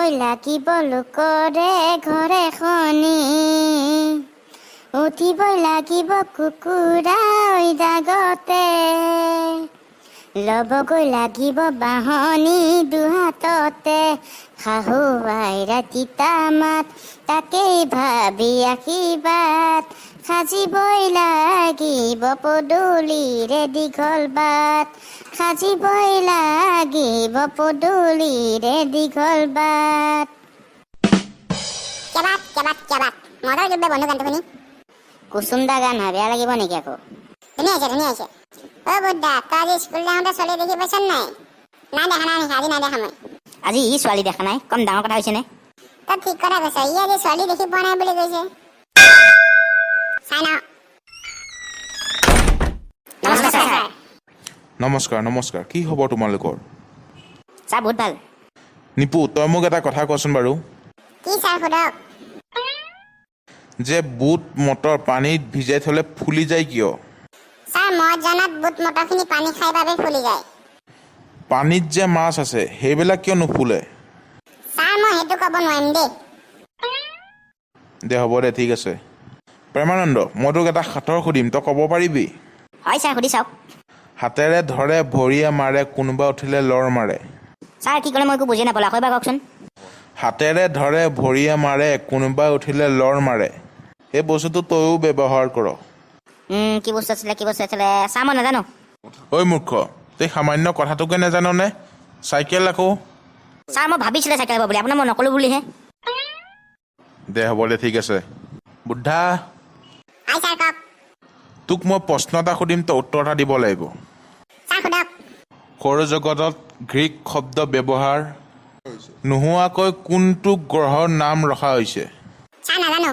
সাজিবই লাগিব লোকৰে ঘৰে খনি উঠিবই লাগিব কুকুৰা দাগতে ল'বগৈ লাগিব বাহনি দুহাততে শাহুৱাই ৰাতি তামাত তাকেই ভাবি আশীৰ্বাদ সাজিবই লাগিব পদূলিৰে দীঘল বাট সাজিবই লাগিব পদূলিৰে দীঘল বাট। কেবাত কেবাত কেবাত মজা লাগিব বন্ধু গানটো শুনি। কুসুম দা গান হয়, বেয়া লাগিব নেকি আকৌ? ধুনীয়া হৈছে। অ বুদ্ধা, তই আজি স্কুল যাওঁতে ছোৱালী দেখি পাইছ নাই? নাই দেখা নাই নেকি? আজি নাই দেখা মই। আজি ই ছোৱালী দেখা নাই, কম ডাঙৰ কথা হৈছেনে? তই ঠিক কথা কৈছ, ই আজি ছোৱালী দেখি পোৱা নাই বুলি কৈছে। চাই ন। নমস্কাৰ ছাৰ। নমস্কাৰ। কি খবৰ তোমালোকৰ? ছাৰ বহুত ভাল। নিপু, তই মোক এটা কথা কচোন বাৰু। কি ছাৰ সোধক। যে বুট মটৰ পানীত ভিজাই থলে ফুলি যায় কিয়? ছাৰ মই জনাত বুট মটৰখিনি পানী খাই বাবে ফুলি যায়। পানীত যে মাছ আছে সেইবিলাক কিয় নুফুলে? ছাৰ মই সেইটো ক'ব নোৱাৰিম দেই। দে হ'ব দে, ঠিক আছে। প্ৰেমানন্দ, মই তোক এটা সাঁথৰ সুধিম, তই ক'ব পাৰিবি? হয় ছাৰ, সুধি চাওক। হাতেৰে ধৰে ভৰিয়ে মাৰে কোনোবা উঠিলে লৰ মাৰে। ছাৰ কি ক'লে মই একো বুজি নাপালোঁ, আকৌ এবাৰ কওকচোন। হাতেৰে ধৰে ভৰিয়ে মাৰে কোনোবা উঠিলে লৰ মাৰে। সেই বস্তুটো তয়ো ব্যৱহাৰ কৰ। কি বস্তু আছিলে ছাৰ মই নাজানো। ঐ মূৰ্খ, তই সামান্য কথাটোকে নাজাননে? চাইকেল আকৌ। ছাৰ মই ভাবিছিলে চাইকেল হ'ব বুলি, আপোনাক মই নক'লোঁ বুলিহে। দে হ'ব দে, ঠিক আছে। বুদ্ধা, হয় ছাৰ কওক। তোক মই প্ৰশ্ন এটা সুধিম, তই উত্তৰ এটা দিব লাগিব। ছাৰ সোধক। সৌৰজগতত গ্ৰীক শব্দ ব্যৱহাৰ নোহোৱাকৈ কোনটো গ্ৰহৰ নাম ৰখা হৈছে? ছাৰ নাজানো।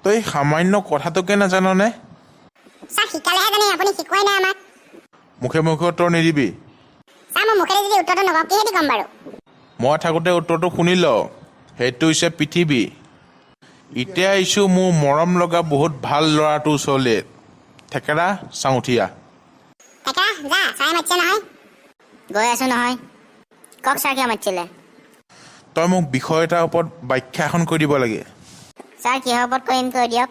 তই সামান্য কথাটোকে নাজাননে? ছাৰ শিকালেহে জানে, আপুনি শিকোৱাই নাই আমাক। মুখে মুখে উত্তৰ নিদিবি। ছাৰ মই মুখেৰে যদি উত্তৰটো নকওঁ কিহেদি ক'ম বাৰু? মই থাকোঁতে উত্তৰটো শুনি ল। সেইটো হৈছে পৃথিৱী। এতিয়া আহিছোঁ মোৰ মৰম লগা বহুত ভাল ল'ৰাটোৰ ওচৰলৈ। থেকেৰা চাউথিয়া। থেকেৰা যা, ছাৰে মাতিছে নহয়। গৈ আছোঁ নহয়। কওক ছাৰ কিয় মাতিছিলে? তই মোক বিষয় এটাৰ ওপৰত ব্যাখ্যা এখন কৰি দিব লাগে। ছাৰ কিহৰ ওপৰত কৰিম কৈ দিয়ক।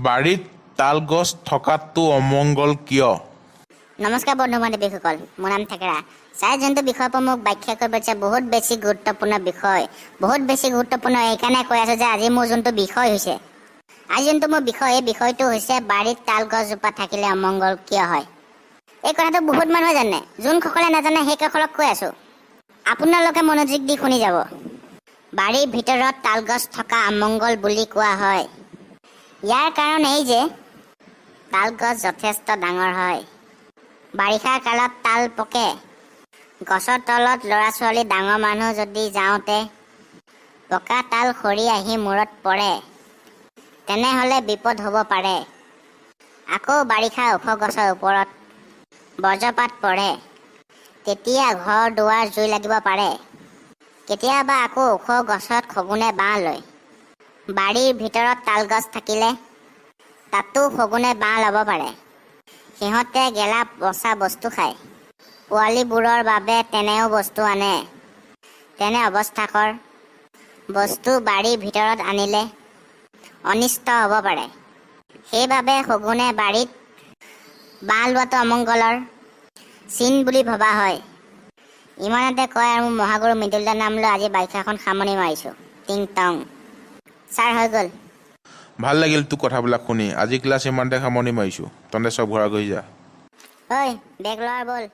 বাৰীত তাল গছ থকাটো অমংগল কিয়? নমস্কাৰ বন্ধু বান্ধৱীসকল, মোৰ নাম থেকেৰা। ছাৰ যোনটো বিষয়ৰ ওপৰত মোক ব্যাখ্যা কৰিব দিছে বহুত বেছি গুৰুত্বপূৰ্ণ বিষয়। বহুত বেছি গুৰুত্বপূৰ্ণ এইকাৰণে কৈ আছোঁ যে আজি মোৰ যোনটো বিষয় হৈছে, আজি যোনটো মোৰ বিষয়, এই বিষয়টো হৈছে বাৰীত তাল গছজোপা থাকিলে অমংগল কিয় হয়। এই কথাটো বহুত মানুহে জানে, যোনসকলে নাজানে সেইসকলক কৈ আছোঁ। আপোনালোকে মনোযোগ দি শুনি যাব। বাৰীৰ ভিতৰত তাল গছ থকা অমংগল বুলি কোৱা হয়। ইয়াৰ কাৰণ এই যে তাল গছ যথেষ্ট ডাঙৰ হয়। বাৰিষা কালত তাল পকে। গছৰ তলত ল'ৰা ছোৱালী ডাঙৰ মানুহ যদি যাওঁতে পকা তাল সৰি আহি মূৰত পৰে, তেনেহ'লে বিপদ হ'ব পাৰে। আকৌ বাৰিষা ওখ গছৰ ওপৰত বজ্ৰপাত পৰে, তেতিয়া ঘৰ দুৱাৰ জুই লাগিব পাৰে। কেতিয়াবা আকৌ ওখ গছত শগুনে বাঁহ লয়। বাৰীৰ ভিতৰত তাল গছ থাকিলে তাতো শগুনে বাঁহ ল'ব পাৰে। সিহঁতে গেলা পচা বস্তু খায়। পোৱালিবোৰৰ বাবে তেনেও বস্তু আনে। তেনে অৱস্থাকৰ বস্তু বাৰীৰ ভিতৰত আনিলে অনিষ্ট হ'ব পাৰে। সেইবাবে শগুনে বাৰীত বাঁহ লোৱাটো অমংগলৰ চিন বুলি ভবা হয়। ইমানতে কয় আৰু মোৰ মহাগুৰু মৃদুলদাৰ নাম লৈ আজি বাৰিষাখন সামৰণি মাৰিছোঁ। টিং টং। ছাৰ হৈ গ'ল। ভাল লাগিল তোৰ কথাবিলাক শুনি। আজি ক্লাছ ইমানতে সামৰণি মাৰিছোঁ। তহঁতে চব ঘৰা গৈ যা। ঐ বেগ লোৱাৰ ব'ল।